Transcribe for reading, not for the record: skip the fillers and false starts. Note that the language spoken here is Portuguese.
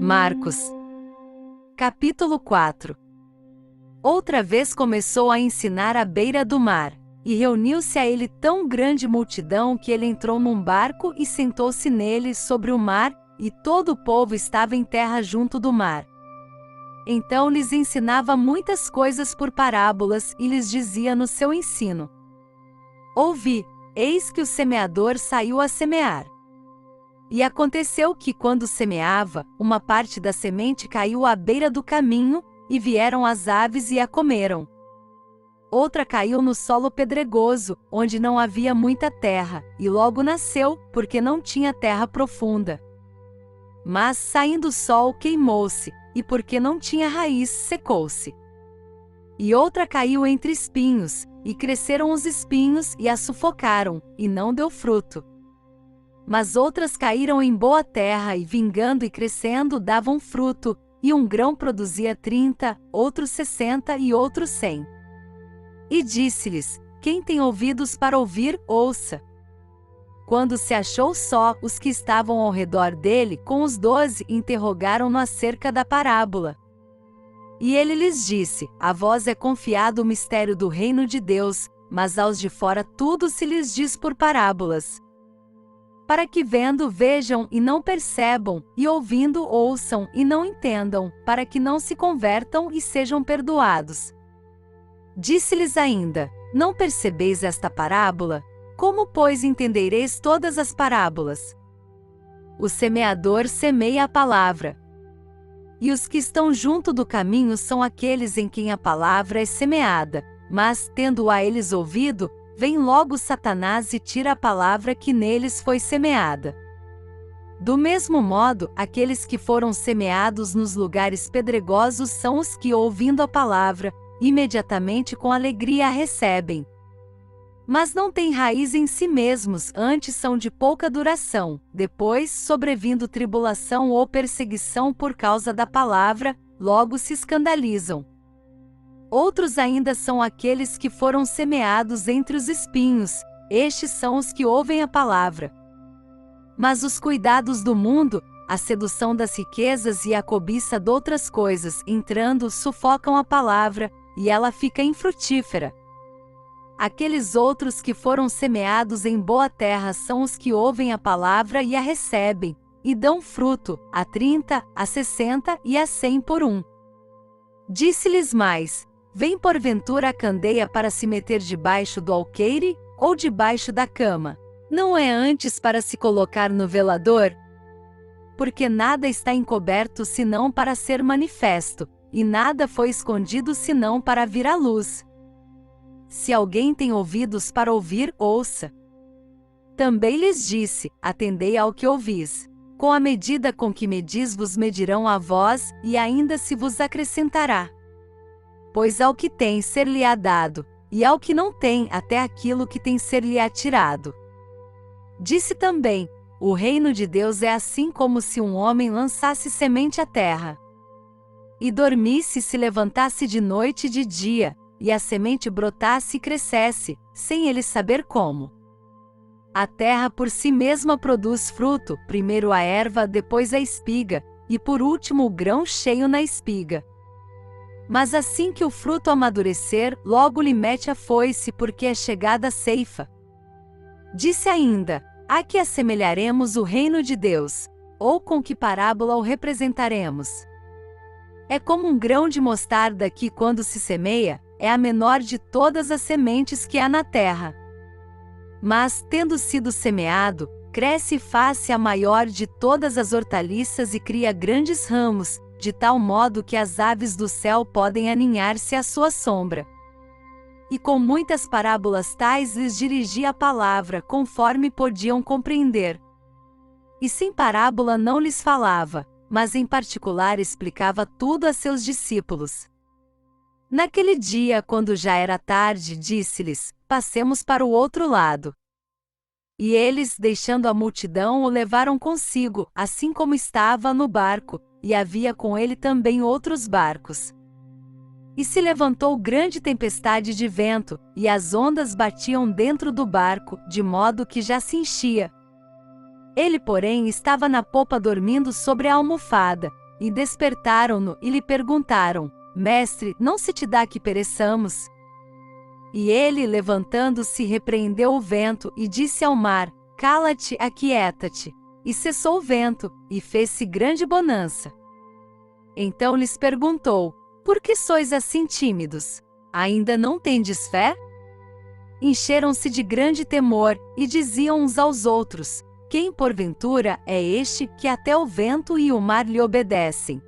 Marcos. Capítulo 4. Outra vez começou a ensinar à beira do mar, e reuniu-se a ele tão grande multidão que ele entrou num barco e sentou-se nele sobre o mar, e todo o povo estava em terra junto do mar. Então lhes ensinava muitas coisas por parábolas e lhes dizia no seu ensino: Ouvi, eis que o semeador saiu a semear. E aconteceu que, quando semeava, uma parte da semente caiu à beira do caminho, e vieram as aves e a comeram. Outra caiu no solo pedregoso, onde não havia muita terra, e logo nasceu, porque não tinha terra profunda. Mas, saindo o sol, queimou-se, e porque não tinha raiz, secou-se. E outra caiu entre espinhos, e cresceram os espinhos e a sufocaram, e não deu fruto. Mas outras caíram em boa terra e, vingando e crescendo, davam fruto, e um grão produzia 30, outro 60 e outro 100. E disse-lhes: Quem tem ouvidos para ouvir, ouça. Quando se achou só, os que estavam ao redor dele, com os 12, interrogaram-no acerca da parábola. E ele lhes disse: A vós é confiado o mistério do reino de Deus, mas aos de fora tudo se lhes diz por parábolas, para que vendo vejam e não percebam, e ouvindo ouçam e não entendam, para que não se convertam e sejam perdoados. Disse-lhes ainda: Não percebeis esta parábola? Como, pois, entendereis todas as parábolas? O semeador semeia a palavra. E os que estão junto do caminho são aqueles em quem a palavra é semeada, mas, tendo-a eles ouvido, vem logo Satanás e tira a palavra que neles foi semeada. Do mesmo modo, aqueles que foram semeados nos lugares pedregosos são os que, ouvindo a palavra, imediatamente com alegria a recebem. Mas não têm raiz em si mesmos, antes são de pouca duração. Depois, sobrevindo tribulação ou perseguição por causa da palavra, logo se escandalizam. Outros ainda são aqueles que foram semeados entre os espinhos, estes são os que ouvem a palavra. Mas os cuidados do mundo, a sedução das riquezas e a cobiça de outras coisas, entrando, sufocam a palavra, e ela fica infrutífera. Aqueles outros que foram semeados em boa terra são os que ouvem a palavra e a recebem, e dão fruto, a 30, a 60 e a 100 por um. Disse-lhes mais: Vem porventura a candeia para se meter debaixo do alqueire, ou debaixo da cama? Não é antes para se colocar no velador? Porque nada está encoberto senão para ser manifesto, e nada foi escondido senão para vir à luz. Se alguém tem ouvidos para ouvir, ouça. Também lhes disse: Atendei ao que ouvis. Com a medida com que medis vos medirão a vós, e ainda se vos acrescentará. Pois ao que tem ser-lhe-á dado, e ao que não tem até aquilo que tem ser-lhe-á tirado. Disse também: O reino de Deus é assim como se um homem lançasse semente à terra, e dormisse e se levantasse de noite e de dia, e a semente brotasse e crescesse, sem ele saber como. A terra por si mesma produz fruto, primeiro a erva, depois a espiga, e por último o grão cheio na espiga. Mas assim que o fruto amadurecer, logo lhe mete a foice, porque é chegada a ceifa. Disse ainda: A que assemelharemos o reino de Deus? Ou com que parábola o representaremos? É como um grão de mostarda que, quando se semeia, é a menor de todas as sementes que há na terra. Mas, tendo sido semeado, cresce e faz-se a maior de todas as hortaliças e cria grandes ramos, de tal modo que as aves do céu podem aninhar-se à sua sombra. E com muitas parábolas tais lhes dirigia a palavra, conforme podiam compreender. E sem parábola não lhes falava, mas em particular explicava tudo a seus discípulos. Naquele dia, quando já era tarde, disse-lhes: Passemos para o outro lado. E eles, deixando a multidão, o levaram consigo, assim como estava no barco, e havia com ele também outros barcos. E se levantou grande tempestade de vento, e as ondas batiam dentro do barco, de modo que já se enchia. Ele, porém, estava na popa dormindo sobre a almofada, e despertaram-no e lhe perguntaram: Mestre, não se te dá que pereçamos? E ele, levantando-se, repreendeu o vento e disse ao mar: Cala-te, aquieta-te. E cessou o vento, e fez-se grande bonança. Então lhes perguntou: Por que sois assim tímidos? Ainda não tendes fé? Encheram-se de grande temor, e diziam uns aos outros: Quem porventura é este que até o vento e o mar lhe obedecem?